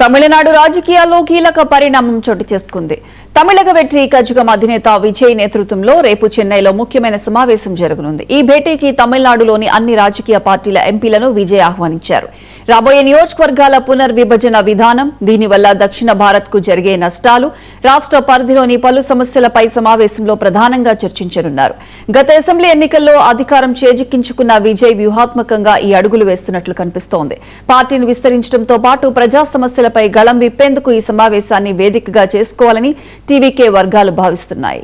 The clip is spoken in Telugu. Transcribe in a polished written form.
తమిళనాడు రాజకీయాల్లో కీలక పరిణామం చోటు చేసుకుంది. తమిళగ వెట్రి కజగం అధినేత విజయ్ నేతృత్వంలో రేపు చెన్నైలో ముఖ్యమైన సమావేశం జరగనుంది. ఈ భేటీకి తమిళనాడులోని అన్ని రాజకీయ పార్టీల ఎంపీలను విజయ్ ఆహ్వానించారు. రాబోయే నియోజకవర్గాల పునర్విభజన విధానం, దీనివల్ల దక్షిణ భారత్కు జరిగే నష్టాలు, రాష్ట్ర పరిధిలోని పలు సమస్యలపై సమావేశంలో ప్రధానంగా చర్చించనున్నారు. గత అసెంబ్లీ ఎన్నికల్లో అధికారం చేజిక్కించుకున్న విజయ్ వ్యూహాత్మకంగా ఈ అడుగులు వేస్తున్నట్లు కనిపిస్తోంది. పార్టీని విస్తరించడంతో పాటు ప్రజా సమస్యలపై గళం విప్పేందుకు ఈ సమావేశాన్ని వేదికగా చేసుకోవాలని టీవీకే వర్గాలు భావిస్తున్నాయి.